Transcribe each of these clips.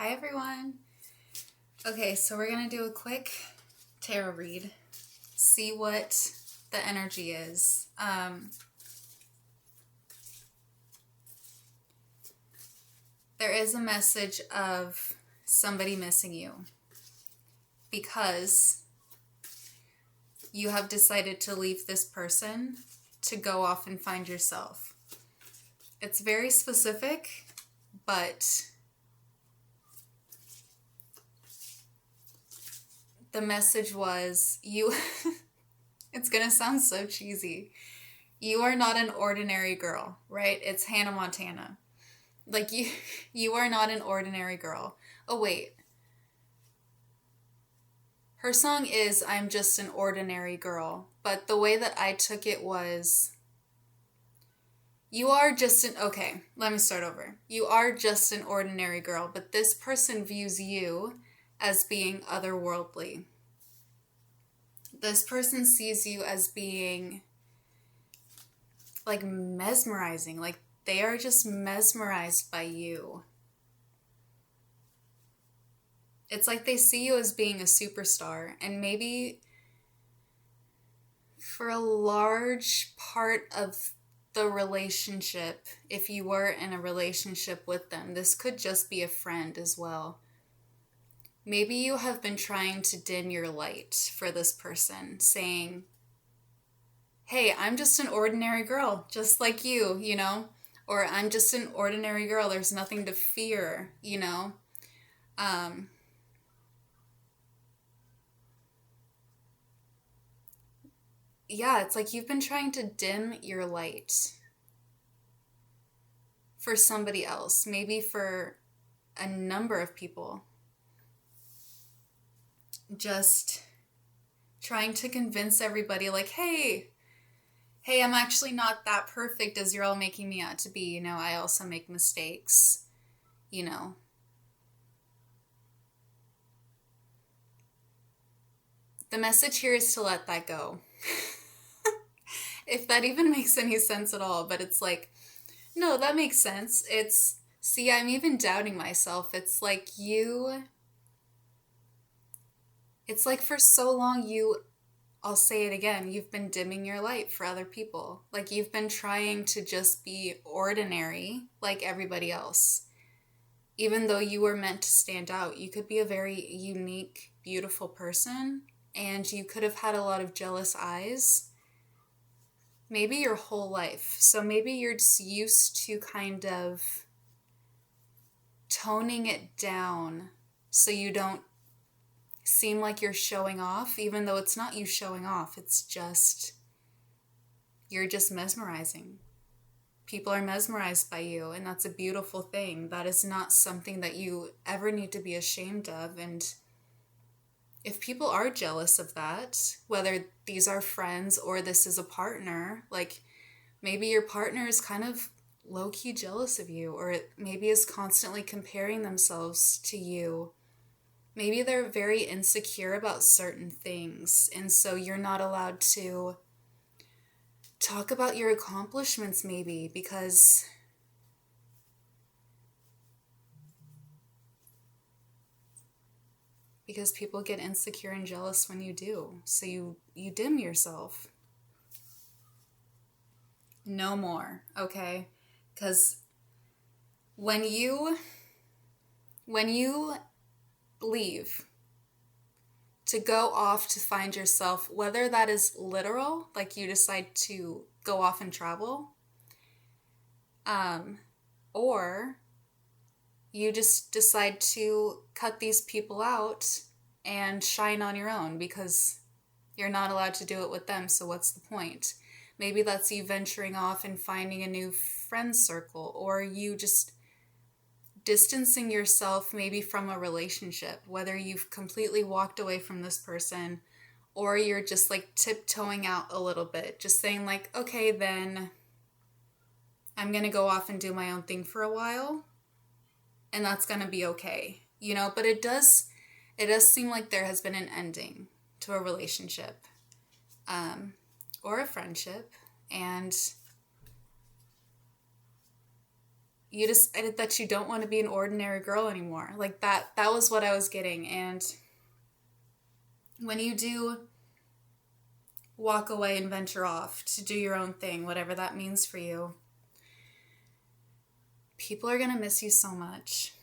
Hi everyone. Okay, so we're going to do a quick tarot read. See what the energy is. There is a message of somebody missing you because you have decided to leave this person to go off and find yourself. It's very specific, but the message was you, it's going to sound so cheesy. You are not an ordinary girl, right? It's Hannah Montana. Like you are not an ordinary girl. Oh wait. Her song is I'm just an ordinary girl, but the way that I took it was you are just an, okay, let me start over. You are just an ordinary girl, but this person views you as being otherworldly. This person sees you as being like mesmerizing, like they are just mesmerized by you. It's like they see you as being a superstar, and maybe for a large part of the relationship, if you were in a relationship with them, this could just be a friend as well. Maybe you have been trying to dim your light for this person, saying, hey, I'm just an ordinary girl, just like you know? Or I'm just an ordinary girl, there's nothing to fear, you know? Yeah, it's like you've been trying to dim your light for somebody else, maybe for a number of people. Just trying to convince everybody, like, hey, I'm actually not that perfect as you're all making me out to be. You know, I also make mistakes, you know. The message here is to let that go. If that even makes any sense at all, but it's like, no, that makes sense. See, I'm even doubting myself. It's like for so long I'll say it again, you've been dimming your light for other people. Like you've been trying to just be ordinary like everybody else. Even though you were meant to stand out, you could be a very unique, beautiful person, and you could have had a lot of jealous eyes. Maybe your whole life. So maybe you're just used to kind of toning it down so you don't seem like you're showing off, even though it's not you showing off. It's just, you're just mesmerizing. People are mesmerized by you, and that's a beautiful thing. That is not something that you ever need to be ashamed of. And if people are jealous of that, whether these are friends or this is a partner, like maybe your partner is kind of low-key jealous of you, or maybe is constantly comparing themselves to you. Maybe they're very insecure about certain things, and so you're not allowed to talk about your accomplishments, maybe, because people get insecure and jealous when you do. So you dim yourself. No more, okay? Because when you leave to go off to find yourself, whether that is literal, like you decide to go off and travel, or you just decide to cut these people out and shine on your own because you're not allowed to do it with them, so what's the point? Maybe that's you venturing off and finding a new friend circle, or you just distancing yourself maybe from a relationship, whether you've completely walked away from this person or you're just like tiptoeing out a little bit, just saying like, okay, then I'm going to go off and do my own thing for a while, and that's going to be okay, you know. But it does seem like there has been an ending to a relationship, or a friendship, and you decided that you don't want to be an ordinary girl anymore. Like that was what I was getting. And when you do walk away and venture off to do your own thing, whatever that means for you, people are going to miss you so much.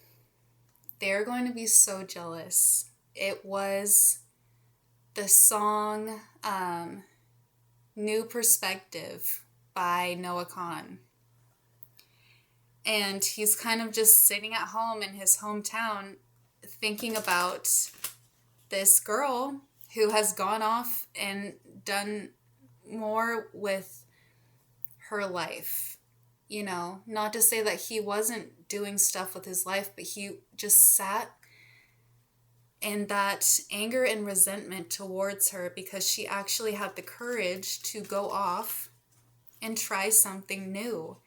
They're going to be so jealous. It was the song New Perspective by Noah Kahn. And he's kind of just sitting at home in his hometown thinking about this girl who has gone off and done more with her life. You know, not to say that he wasn't doing stuff with his life, but he just sat in that anger and resentment towards her because she actually had the courage to go off and try something new.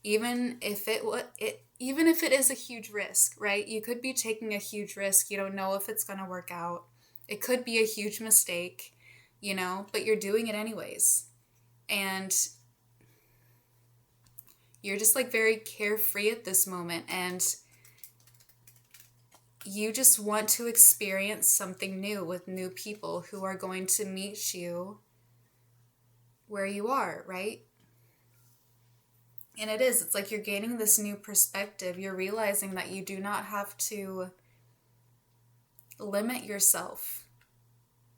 Even if it is a huge risk, right? You could be taking a huge risk. You don't know if it's going to work out. It could be a huge mistake, you know, but you're doing it anyways. And you're just like very carefree at this moment, and you just want to experience something new with new people who are going to meet you where you are, right? And it's like you're gaining this new perspective. You're realizing that you do not have to limit yourself,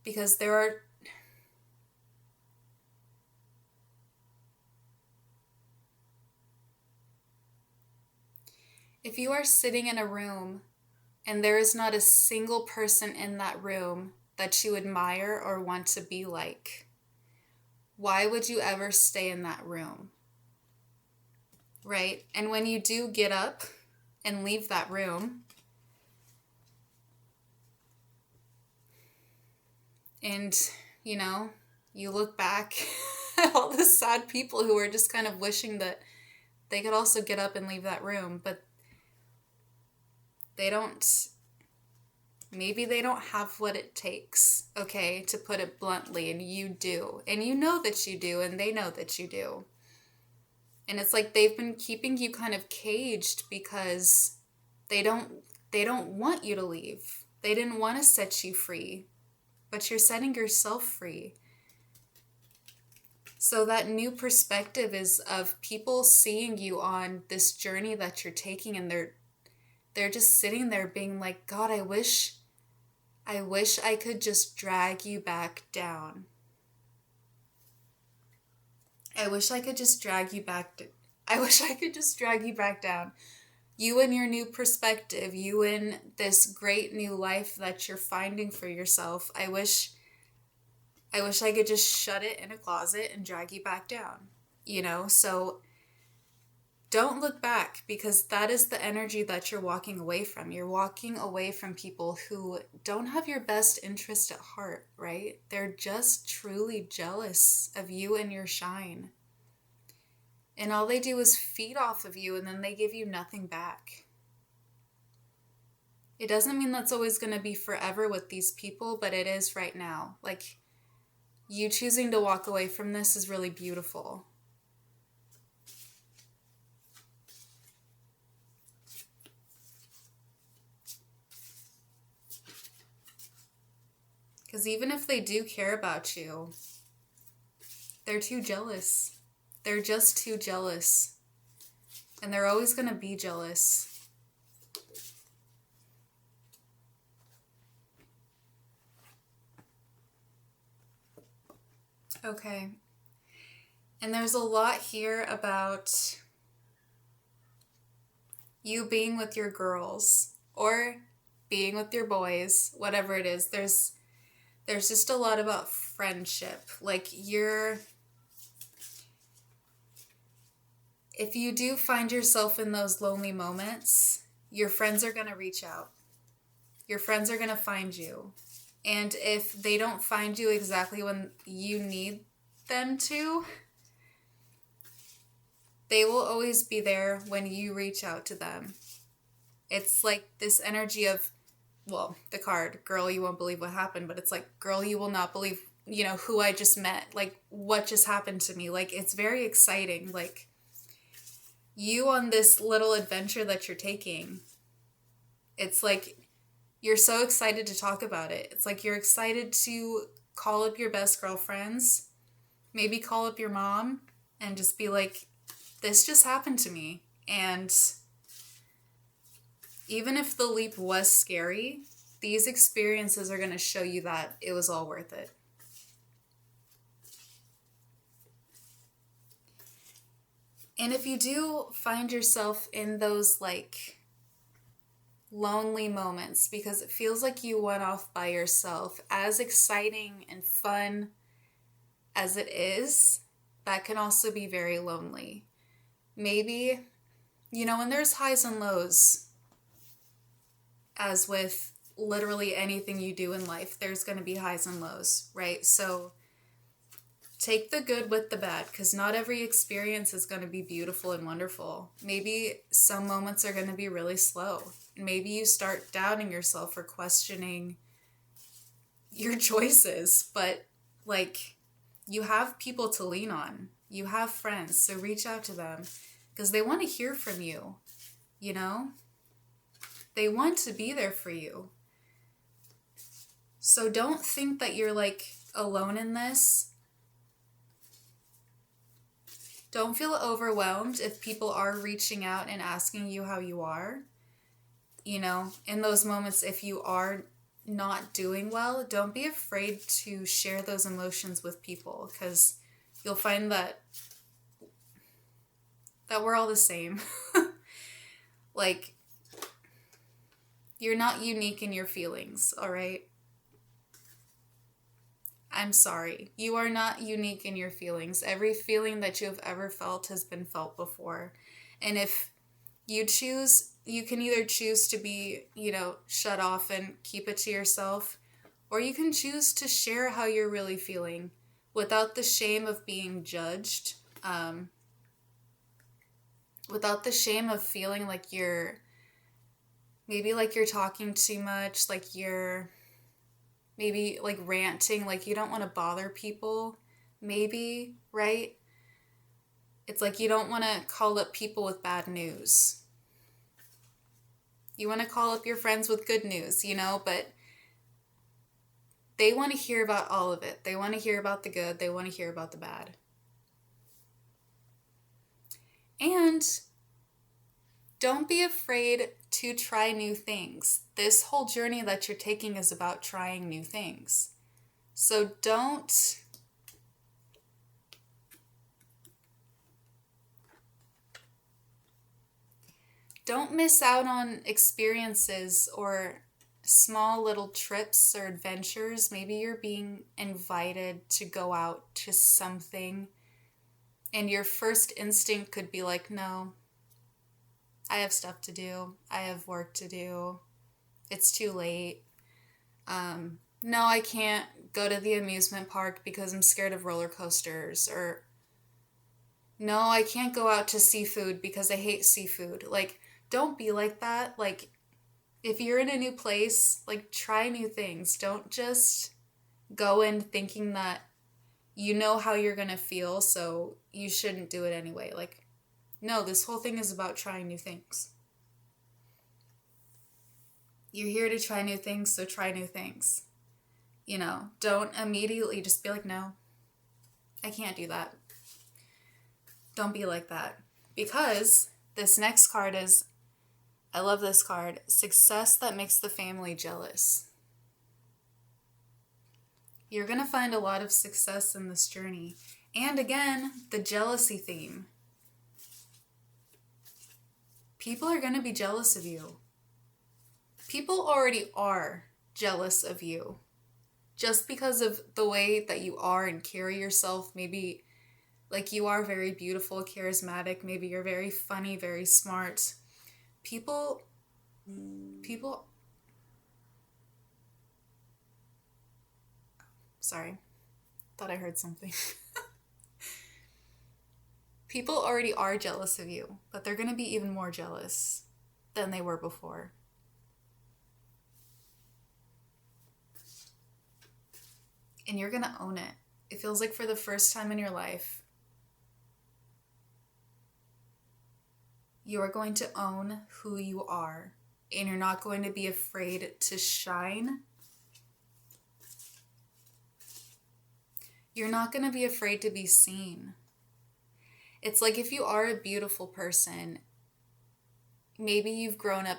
because there are if you are sitting in a room and there is not a single person in that room that you admire or want to be like, why would you ever stay in that room? Right? And when you do get up and leave that room, and, you know, you look back at all the sad people who are just kind of wishing that they could also get up and leave that room, but maybe they don't have what it takes, okay, to put it bluntly, and you do. And you know that you do, and they know that you do. And it's like they've been keeping you kind of caged because they don't want you to leave. They didn't want to set you free, but you're setting yourself free. So that new perspective is of people seeing you on this journey that you're taking, and they're just sitting there being like, God, I wish I could just drag you back down. I wish I could just drag you back down. You and your new perspective, you and this great new life that you're finding for yourself. I wish I could just shut it in a closet and drag you back down. You know, so don't look back, because that is the energy that you're walking away from. You're walking away from people who don't have your best interest at heart, right? They're just truly jealous of you and your shine. And all they do is feed off of you, and then they give you nothing back. It doesn't mean that's always going to be forever with these people, but it is right now. Like, you choosing to walk away from this is really beautiful. Because even if they do care about you, they're too jealous. They're just too jealous. And they're always going to be jealous. Okay. And there's a lot here about you being with your girls or being with your boys, whatever it is. There's just a lot about friendship. Like, if you do find yourself in those lonely moments, your friends are going to reach out. Your friends are going to find you. And if they don't find you exactly when you need them to, they will always be there when you reach out to them. It's like this energy of, well, the card, girl, you won't believe what happened, but it's like, girl, you will not believe, who I just met, like, what just happened to me. Like, it's very exciting. Like, you on this little adventure that you're taking. It's like you're so excited to talk about it. It's like you're excited to call up your best girlfriends, maybe call up your mom, and just be like, this just happened to me. And even if the leap was scary, these experiences are going to show you that it was all worth it. And if you do find yourself in those like lonely moments because it feels like you went off by yourself, as exciting and fun as it is, that can also be very lonely. Maybe, when there's highs and lows, as with literally anything you do in life, there's going to be highs and lows, right? So take the good with the bad, because not every experience is going to be beautiful and wonderful. Maybe some moments are going to be really slow. Maybe you start doubting yourself or questioning your choices, but like, you have people to lean on. You have friends, so reach out to them because they want to hear from you, They want to be there for you. So don't think that you're like alone in this. Don't feel overwhelmed if people are reaching out and asking you how you are. In those moments, if you are not doing well, don't be afraid to share those emotions with people, because you'll find that we're all the same. Like, you're not unique in your feelings, all right? I'm sorry. You are not unique in your feelings. Every feeling that you have ever felt has been felt before. And if you choose, you can either choose to be, shut off and keep it to yourself, or you can choose to share how you're really feeling without the shame of being judged, without the shame of feeling like you're talking too much, like you're maybe like ranting, like you don't want to bother people, maybe, right? It's like you don't want to call up people with bad news. You want to call up your friends with good news, but they want to hear about all of it. They want to hear about the good. They want to hear about the bad. And don't be afraid to try new things. This whole journey that you're taking is about trying new things. So don't miss out on experiences or small little trips or adventures. Maybe you're being invited to go out to something, and your first instinct could be like, no, I have stuff to do. I have work to do. It's too late. No, I can't go to the amusement park because I'm scared of roller coasters. Or, no, I can't go out to seafood because I hate seafood. Like, don't be like that. Like, if you're in a new place, like, try new things. Don't just go in thinking that you know how you're going to feel, so you shouldn't do it anyway. Like, no, this whole thing is about trying new things. You're here to try new things, so try new things. Don't immediately just be like, no, I can't do that. Don't be like that. Because this next card is, I love this card, success that makes the family jealous. You're going to find a lot of success in this journey. And again, the jealousy theme. People are going to be jealous of you. People already are jealous of you. Just because of the way that you are and carry yourself. Maybe like you are very beautiful, charismatic. Maybe you're very funny, very smart. People, sorry, thought I heard something. People already are jealous of you, but they're going to be even more jealous than they were before. And you're going to own it. It feels like for the first time in your life, You are going to own who you are, and you're not going to be afraid to shine. You're not going to be afraid to be seen. It's like if you are a beautiful person, maybe you've grown up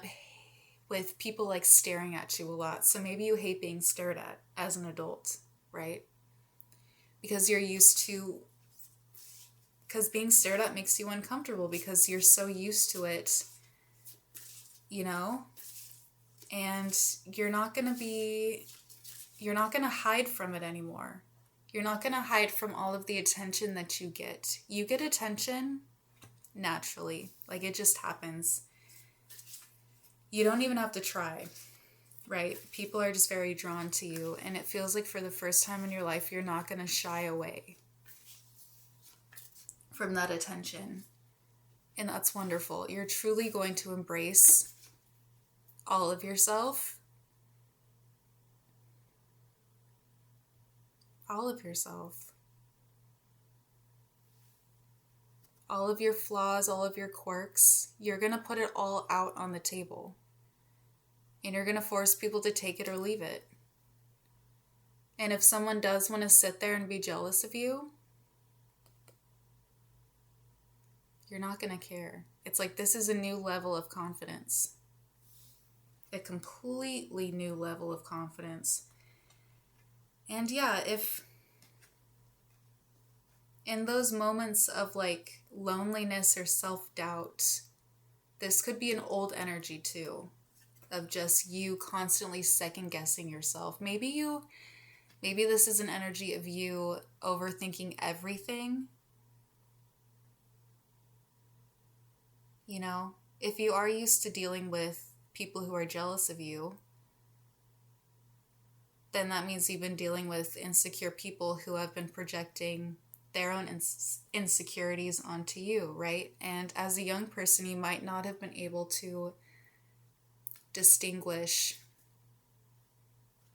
with people like staring at you a lot. So maybe you hate being stared at as an adult, right? Because because being stared at makes you uncomfortable because you're so used to it, and you're not going to hide from it anymore. You're not going to hide from all of the attention that you get. You get attention naturally. Like, it just happens. You don't even have to try, right? People are just very drawn to you, and it feels like for the first time in your life, you're not going to shy away from that attention. And that's wonderful. You're truly going to embrace all of yourself. All of yourself. All of your flaws, all of your quirks. You're going to put it all out on the table. And you're going to force people to take it or leave it. And if someone does want to sit there and be jealous of you, you're not going to care. It's like this is a new level of confidence. A completely new level of confidence. And yeah, if in those moments of like loneliness or self-doubt, this could be an old energy too, of just you constantly second-guessing yourself. Maybe this is an energy of you overthinking everything. If you are used to dealing with people who are jealous of you, then that means you've been dealing with insecure people who have been projecting their own insecurities onto you, right? And as a young person, you might not have been able to distinguish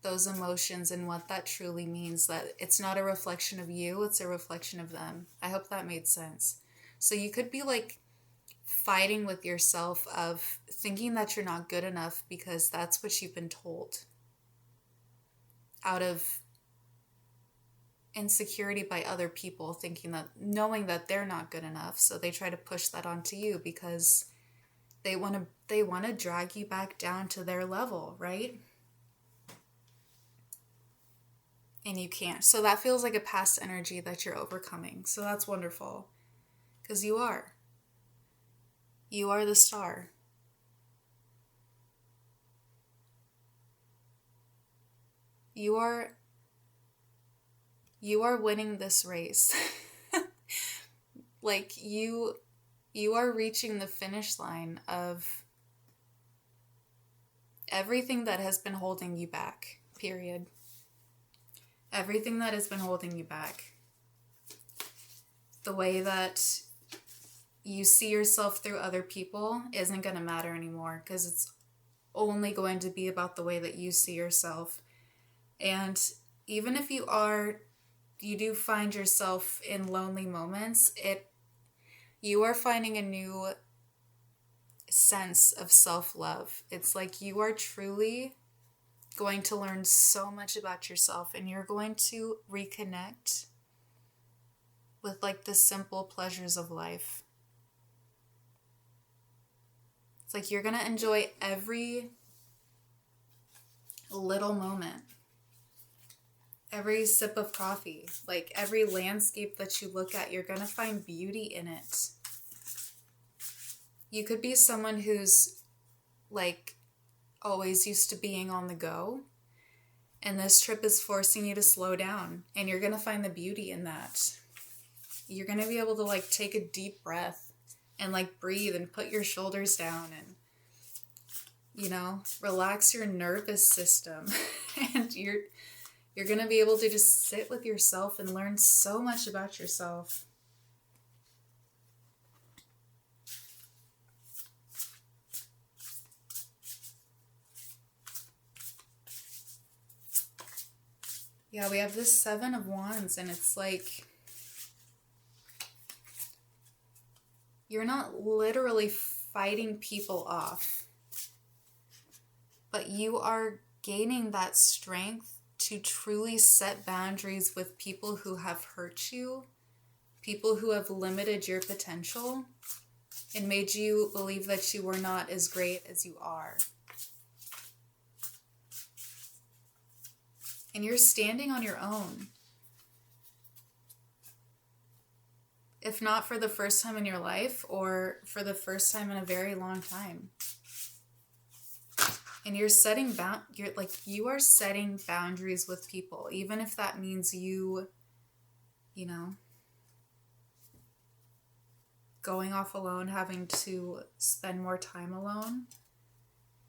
those emotions and what that truly means, that it's not a reflection of you, it's a reflection of them. I hope that made sense. So you could be like fighting with yourself of thinking that you're not good enough because that's what you've been told out of insecurity by other people, knowing that they're not good enough, so they try to push that onto you because they want to drag you back down to their level, right? And you can't. So that feels like a past energy that you're overcoming. So that's wonderful, because you are the star. You are winning this race. Like you are reaching the finish line of everything that has been holding you back, period. Everything that has been holding you back. The way that you see yourself through other people isn't going to matter anymore, because it's only going to be about the way that you see yourself. And even if you do find yourself in lonely moments, you are finding a new sense of self-love. It's like you are truly going to learn so much about yourself, and you're going to reconnect with like the simple pleasures of life. It's like you're going to enjoy every little moment. Every sip of coffee, like every landscape that you look at, you're going to find beauty in it. You could be someone who's like always used to being on the go, and this trip is forcing you to slow down, and you're going to find the beauty in that. You're going to be able to like take a deep breath and like breathe and put your shoulders down and, relax your nervous system. And you're going to be able to just sit with yourself and learn so much about yourself. Yeah, we have this 7 of Wands, and it's like you're not literally fighting people off, but you are gaining that strength to truly set boundaries with people who have hurt you, people who have limited your potential and made you believe that you were not as great as you are. And you're standing on your own. If not for the first time in your life, or for the first time in a very long time. And you're setting you are setting boundaries with people, even if that means you know, going off alone, having to spend more time alone.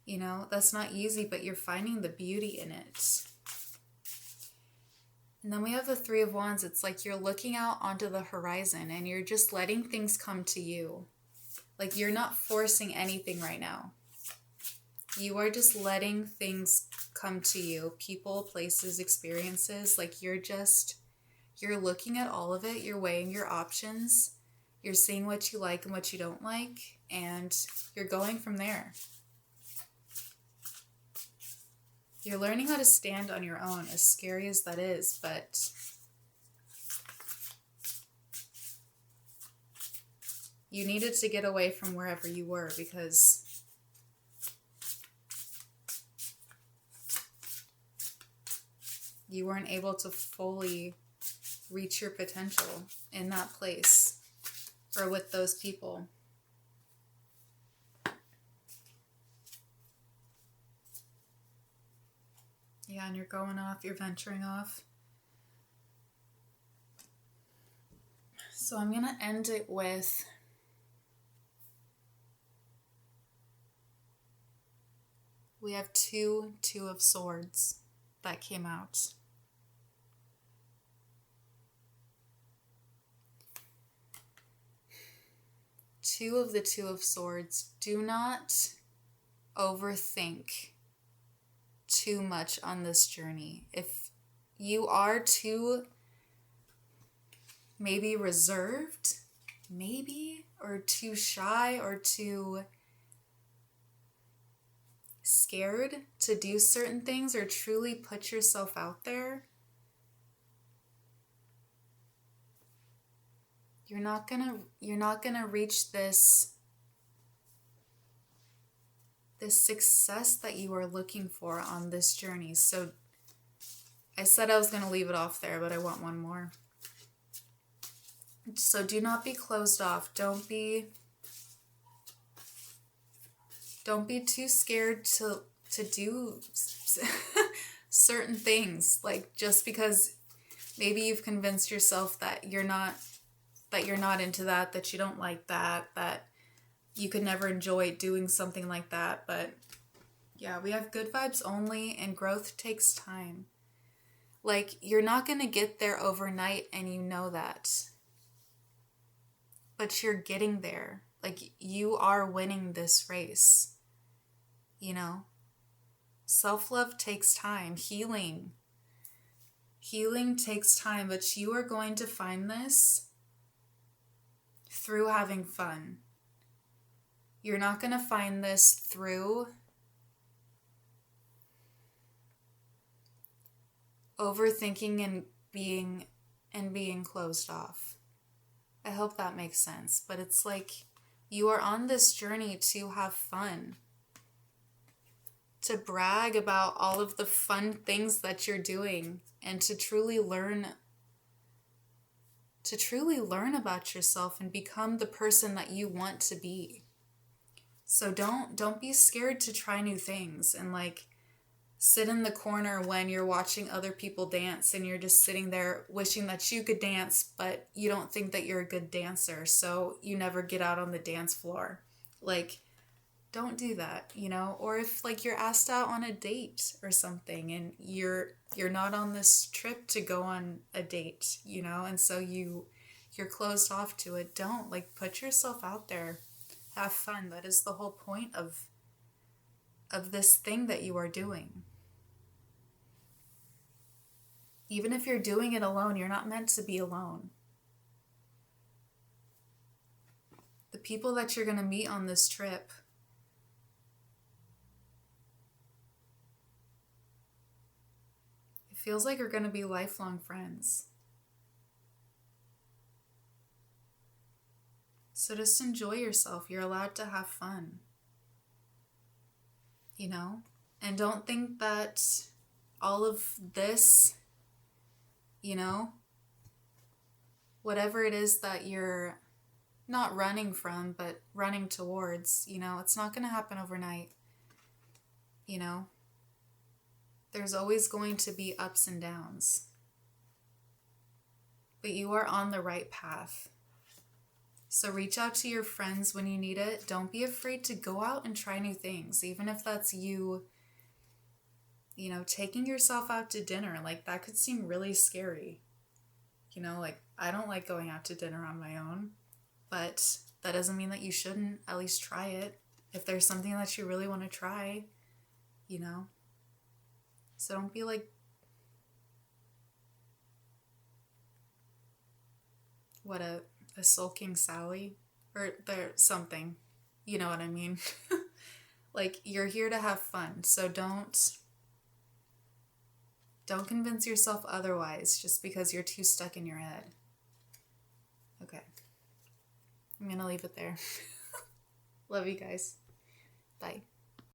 You know, that's not easy, but you're finding the beauty in it. And then we have the Three of Wands. It's like you're looking out onto the horizon and you're just letting things come to you. Like you're not forcing anything right now. You are just letting things come to you. People, places, experiences. Like you're looking at all of it. You're weighing your options. You're seeing what you like and what you don't like. And you're going from there. You're learning how to stand on your own, as scary as that is, but you needed to get away from wherever you were because you weren't able to fully reach your potential in that place or with those people. Yeah, and you're going off, you're venturing off. So I'm going to end it with we have two of Swords that came out. Two of Swords. Do not overthink too much on this journey. If you are too maybe reserved, or too shy or too scared to do certain things or truly put yourself out there, you're not gonna reach this success that you are looking for on this journey. So I said I was going to leave it off there, but I want one more. So do not be closed off. Don't be too scared to do certain things. Like just because maybe you've convinced yourself that you're not into that you don't like that you could never enjoy doing something like that. But yeah, we have good vibes only, and growth takes time. Like, you're not going to get there overnight, and you know that. But you're getting there. Like, you are winning this race. You know? Self-love takes time. Healing takes time, but you are going to find this through having fun. You're not going to find this through overthinking and being closed off. I hope that makes sense. But it's like you are on this journey to have fun. To brag about all of the fun things that you're doing and to truly learn about yourself and become the person that you want to be. So don't be scared to try new things and like sit in the corner when you're watching other people dance and you're just sitting there wishing that you could dance, but you don't think that you're a good dancer, so you never get out on the dance floor. Like, don't do that, you know? Or if like you're asked out on a date or something and you're not on this trip to go on a date, you know, and so you're closed off to it. Don't, like, put yourself out there. Have fun. That is the whole point of this thing that you are doing. Even if you're doing it alone, you're not meant to be alone. The people that you're going to meet on this trip, it feels like you're going to be lifelong friends. So just enjoy yourself. You're allowed to have fun. You know? And don't think that all of this, you know, whatever it is that you're not running from, but running towards, you know, it's not going to happen overnight. You know? There's always going to be ups and downs. But you are on the right path. So reach out to your friends when you need it. Don't be afraid to go out and try new things, even if that's you, you know, taking yourself out to dinner. Like, that could seem really scary. You know, like, I don't like going out to dinner on my own, but that doesn't mean that you shouldn't at least try it. If there's something that you really want to try, you know. So don't be like, what, a sulking Sally? Or there's something. You know what I mean? Like, you're here to have fun, so don't convince yourself otherwise just because you're too stuck in your head. Okay. I'm gonna leave it there. Love you guys. Bye.